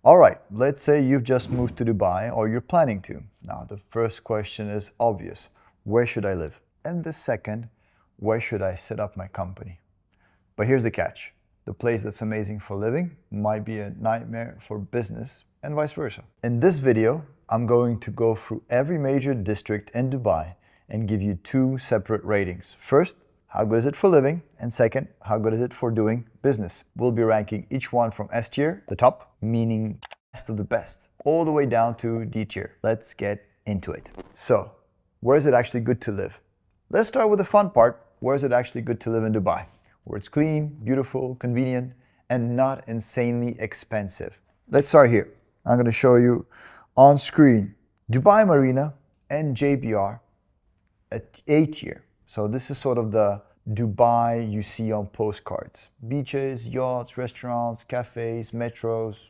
All right, let's say you've just moved to Dubai or you're planning to. Now, the first question is obvious. Where should I live? And the second, where should I set up my company? But here's the catch. The place that's amazing for living might be a nightmare for business and vice versa. In this video, I'm going to go through every major district in Dubai and give you two separate ratings. First, how good is it for living? And second, how good is it for doing business? We'll be ranking each one from S tier, the top, meaning best of the best, all the way down to D tier. Let's get into it. So, where is it actually good to live? Let's start with the fun part. Where is it actually good to live in Dubai? Where it's clean, beautiful, convenient, and not insanely expensive. Let's start here. I'm going to show you on screen Dubai Marina and JBR at A tier. So this is sort of the Dubai you see on postcards. Beaches, yachts, restaurants, cafes, metros,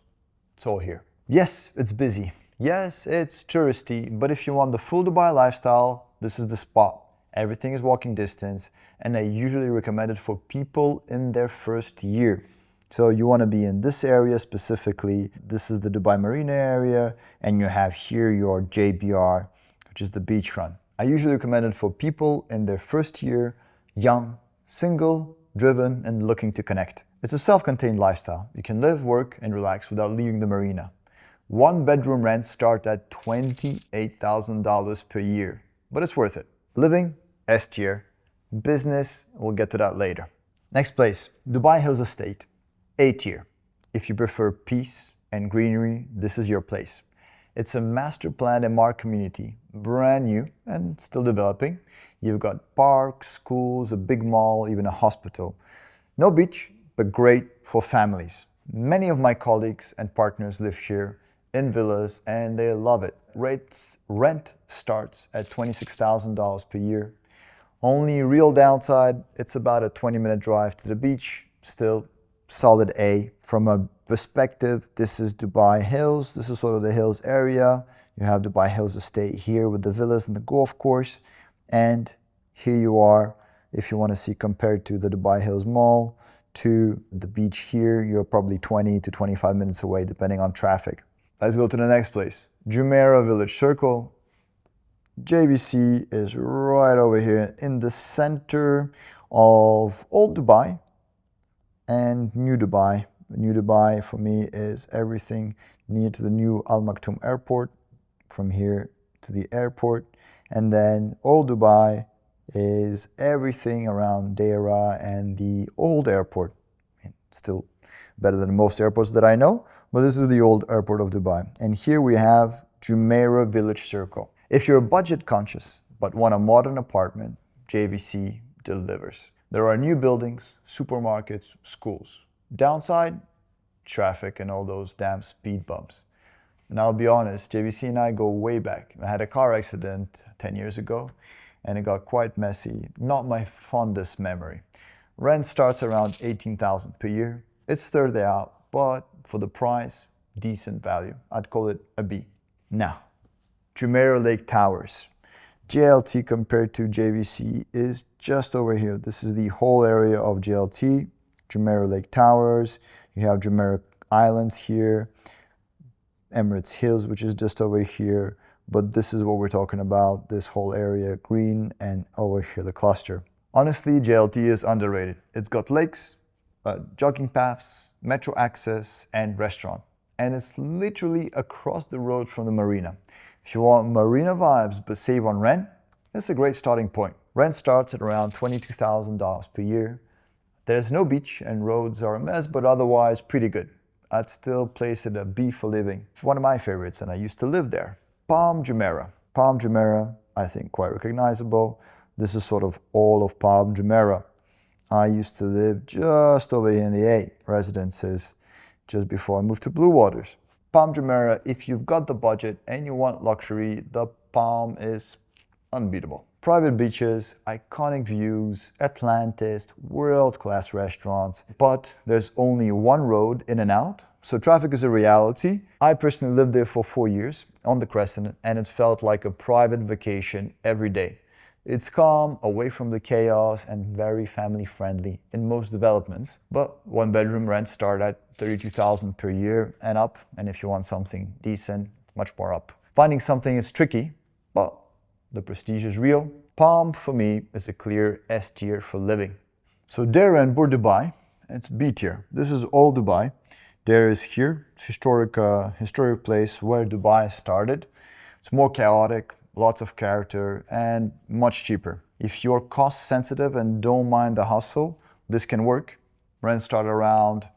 it's all here. Yes, it's busy. Yes, it's touristy, but if you want the full Dubai lifestyle, this is the spot. Everything is walking distance, and I usually recommend it for people in their first year. So you want to be in this area specifically. This is the Dubai Marina area, and you have here your JBR, which is the beachfront. I usually recommend it for people in their first year, young, single, driven, and looking to connect. It's a self-contained lifestyle. You can live, work, and relax without leaving the marina. One bedroom rents start at $28,000 per year, but it's worth it. Living, S tier. Business, we'll get to that later. Next place, Dubai Hills Estate, A tier. If you prefer peace and greenery, this is your place. It's a master planned MR community, brand new and still developing. You've got parks, schools, a big mall, even a hospital. No beach, but great for families. Many of my colleagues and partners live here in villas and they love it. Rent starts at $26,000 per year. Only real downside, it's about a 20-minute drive to the beach. Still solid A. From a perspective, this is Dubai Hills. This is sort of the Hills area. You have Dubai Hills Estate here with the villas and the golf course. And here you are, if you want to see compared to the Dubai Hills Mall to the beach here, you're probably 20 to 25 minutes away depending on traffic. Let's go to the next place. Jumeirah Village Circle. JVC is right over here in the center of Old Dubai and New Dubai. New Dubai for me is everything near to the new Al Maktoum airport, from here to the airport. And then Old Dubai is everything around Deira and the old airport. Still better than most airports that I know, but this is the old airport of Dubai. And here we have Jumeirah Village Circle. If you're budget conscious but want a modern apartment, JVC delivers. There are new buildings, supermarkets, schools. Downside, traffic and all those damn speed bumps. And I'll be honest, JVC and I go way back. I had a car accident 10 years ago and it got quite messy. Not my fondest memory. Rent starts around $18,000 per year. It's third day out, but for the price, decent value. I'd call it a B. Now, Jumeirah Lake Towers. JLT compared to JVC is just over here. This is the whole area of JLT. Jumeirah Lake Towers. You have Jumeirah Islands here. Emirates Hills, which is just over here. But this is what we're talking about, this whole area, green, and over here, the cluster. Honestly, JLT is underrated. It's got lakes, jogging paths, metro access, and restaurant. And it's literally across the road from the marina. If you want marina vibes but save on rent, it's a great starting point. Rent starts at around $22,000 per year. There's no beach and roads are a mess, but otherwise pretty good. I'd still place it a B for living. It's one of my favorites and I used to live there. Palm Jumeirah. Palm Jumeirah, I think quite recognizable. This is sort of all of Palm Jumeirah. I used to live just over here in the A Residences just before I moved to Blue Waters. Palm Jumeirah, if you've got the budget and you want luxury, the Palm is unbeatable. Private beaches, iconic views, Atlantis, world-class restaurants, but there's only one road in and out, so traffic is a reality. I personally lived there for 4 years on the Crescent and it felt like a private vacation every day. It's calm, away from the chaos, and very family friendly in most developments. But one bedroom rents start at 32,000 per year and up, and if you want something decent, much more up. Finding something is tricky, but the prestige is real. Palm, for me, is a clear S tier for living. So Deira Bur Dubai, it's B tier. This is all Dubai. Deira is here, it's historic place where Dubai started. It's more chaotic, lots of character, and much cheaper. If you're cost sensitive and don't mind the hustle, this can work. Rents start around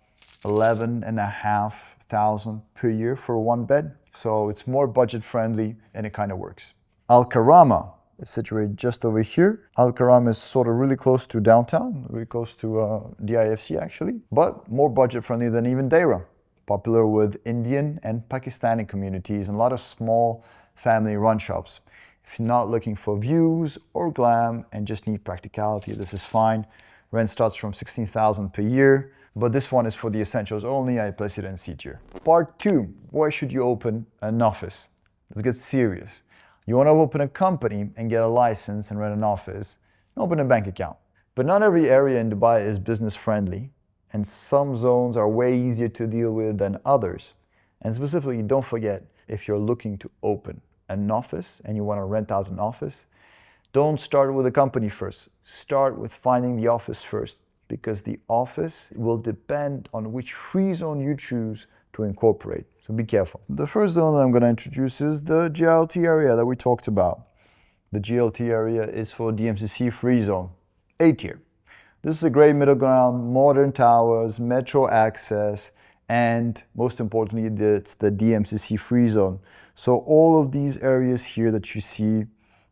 11,500 per year for one bed. So it's more budget friendly and it kind of works. Al Karama is situated just over here. Al Karama is sort of really close to downtown, really close to DIFC actually, but more budget friendly than even Deira. Popular with Indian and Pakistani communities and a lot of small family run shops. If you're not looking for views or glam and just need practicality, this is fine. Rent starts from 16,000 per year, but this one is for the essentials only. I place it in C tier. Part 2, where should you open an office? Let's get serious. You want to open a company and get a license and rent an office and open a bank account. But not every area in Dubai is business friendly, and some zones are way easier to deal with than others. And specifically, don't forget, if you're looking to open an office and you want to rent out an office, don't start with a company first. Start with finding the office first, because the office will depend on which free zone you choose to incorporate. So be careful. The first zone that I'm going to introduce is the GLT area that we talked about. The GLT area is for DMCC free zone, A tier. This is a great middle ground, modern towers, metro access, and most importantly, it's the DMCC free zone. So all of these areas here that you see,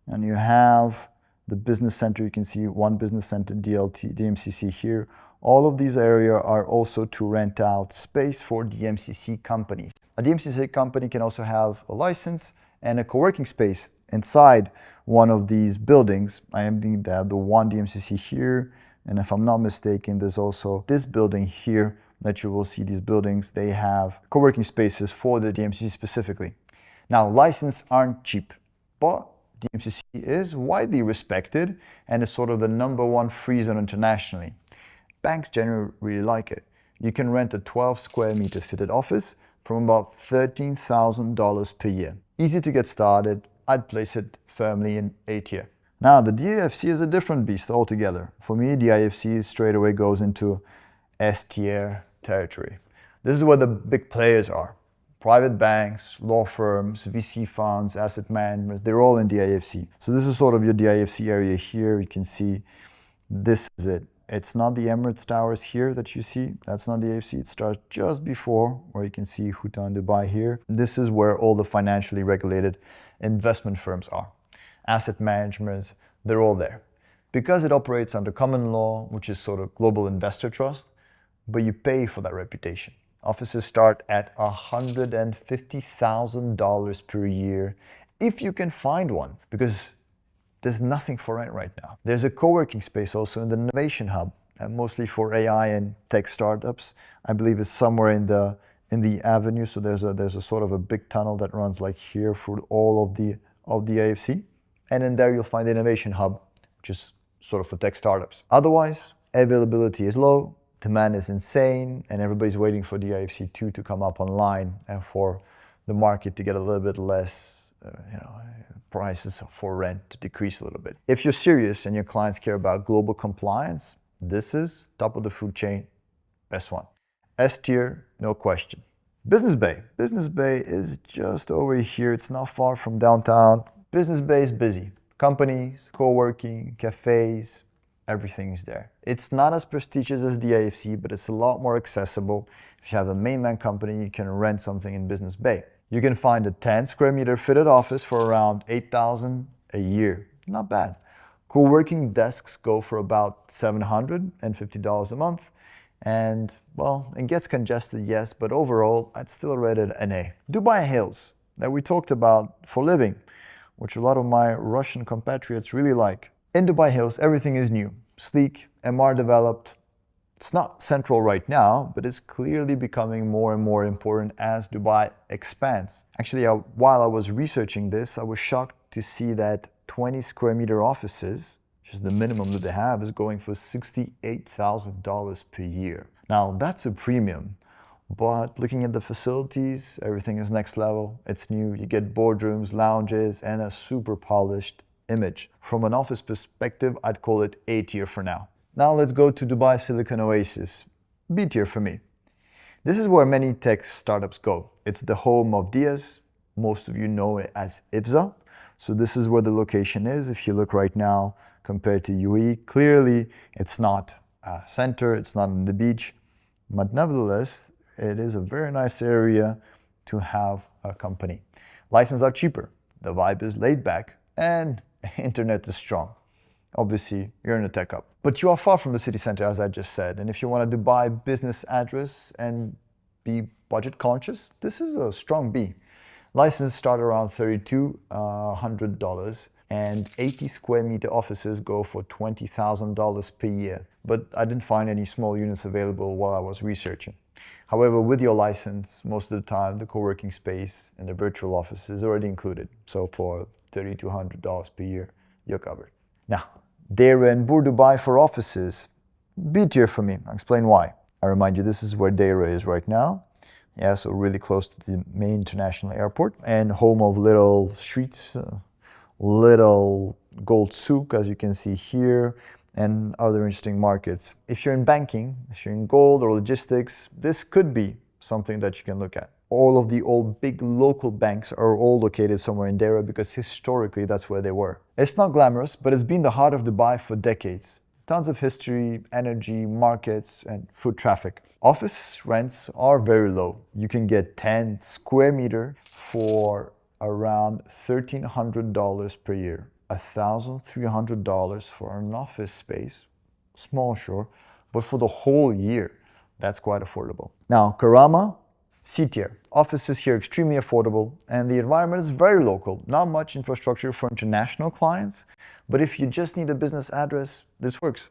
and you have the business center, you can see one business center, DMCC here. All of these areas are also to rent out space for DMCC companies. A DMCC company can also have a license and a co-working space inside one of these buildings. I am thinking that the one DMCC here, and if I'm not mistaken, there's also this building here that you will see. These buildings, they have co-working spaces for the DMCC specifically. Now, licenses aren't cheap, but DMCC is widely respected and is sort of the #1 free zone internationally. Banks generally really like it. You can rent a 12 square meter fitted office from about $13,000 per year. Easy to get started. I'd place it firmly in A tier. Now, the DIFC is a different beast altogether. For me, DIFC straight away goes into S tier territory. This is where the big players are. Private banks, law firms, VC funds, asset managers, they're all in DIFC. So this is sort of your DIFC area here. You can see this is it. It's not the Emirates Towers here that you see. That's not DIFC. It starts just before, where you can see Hutan Dubai here. This is where all the financially regulated investment firms are. Asset managers, they're all there. Because it operates under common law, which is sort of global investor trust, but you pay for that reputation. Offices start at $150,000 per year if you can find one, because there's nothing for rent right now. There's a co-working space also in the Innovation Hub, mostly for AI and tech startups. I believe it's somewhere in the avenue. So there's a sort of a big tunnel that runs like here through all of the AFC. And in there you'll find the Innovation Hub, which is sort of for tech startups. Otherwise, availability is low. Demand is insane, and everybody's waiting for DIFC 2 to come up online and for the market to get a little bit less, prices for rent to decrease a little bit. If you're serious and your clients care about global compliance, this is top of the food chain, best one. S tier, no question. Business Bay. Business Bay is just over here. It's not far from downtown. Business Bay is busy. Companies, co-working, cafes, everything is there. It's not as prestigious as DIFC, but it's a lot more accessible. If you have a mainland company, you can rent something in Business Bay. You can find a 10 square meter fitted office for around $8,000 a year. Not bad. Co-working desks go for about $750 a month. And well, it gets congested, yes, but overall, I'd still rate it an A. Dubai Hills, that we talked about for living, which a lot of my Russian compatriots really like. In Dubai Hills, everything is new, sleek, MR developed. It's not central right now, but it's clearly becoming more and more important as Dubai expands. Actually, while I was researching this, I was shocked to see that 20 square meter offices, which is the minimum that they have, is going for $68,000 per year. Now that's a premium, but looking at the facilities, everything is next level. It's new. You get boardrooms, lounges, and a super polished image. From an office perspective, I'd call it A tier for now. Now let's go to Dubai Silicon Oasis, B tier for me. This is where many tech startups go. It's the home of Diaz. Most of you know it as IBSA. So this is where the location is. If you look right now compared to UAE, clearly it's not a center, it's not on the beach, but nevertheless, it is a very nice area to have a company. Licenses are cheaper, the vibe is laid back, and internet is strong. Obviously, you're in a tech hub. But you are far from the city center, as I just said. And if you want a Dubai business address and be budget conscious, this is a strong B. Licenses start around $3,200 and 80 square meter offices go for $20,000 per year. But I didn't find any small units available while I was researching. However, with your license, most of the time, the co-working space and the virtual office is already included. So for $3,200 per year, you're covered. Now, Deira Bur Dubai for offices, B tier for me. I'll explain why. I remind you, this is where Deira is right now. Yeah, so really close to the main international airport and home of little streets, little gold souk, as you can see here, and other interesting markets. If you're in banking, if you're in gold or logistics, this could be something that you can look at. All of the old big local banks are all located somewhere in Deira because historically that's where they were. It's not glamorous, but it's been the heart of Dubai for decades. Tons of history, energy, markets, and foot traffic. Office rents are very low. You can get 10 square meter for around $1,300 per year. $1,300 for an office space, small sure, but for the whole year, that's quite affordable. Now, Karama, C tier. Offices here extremely affordable and the environment is very local. Not much infrastructure for international clients, but if you just need a business address, this works.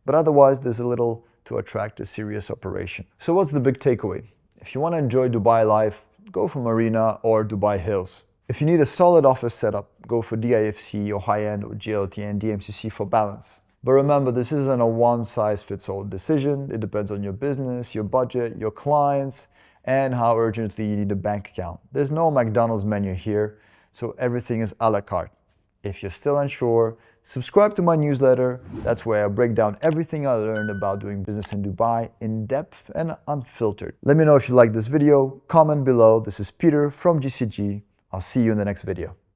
But otherwise, there's a little to attract a serious operation. So what's the big takeaway? If you want to enjoy Dubai life, go for Marina or Dubai Hills. If you need a solid office setup, go for DIFC or high-end or GLT and DMCC for balance. But remember, this isn't a one-size-fits-all decision. It depends on your business, your budget, your clients, and how urgently you need a bank account. There's no McDonald's menu here, so everything is a la carte. If you're still unsure, subscribe to my newsletter. That's where I break down everything I learned about doing business in Dubai in depth and unfiltered. Let me know if you like this video, comment below. This is Peter from GCG. I'll see you in the next video.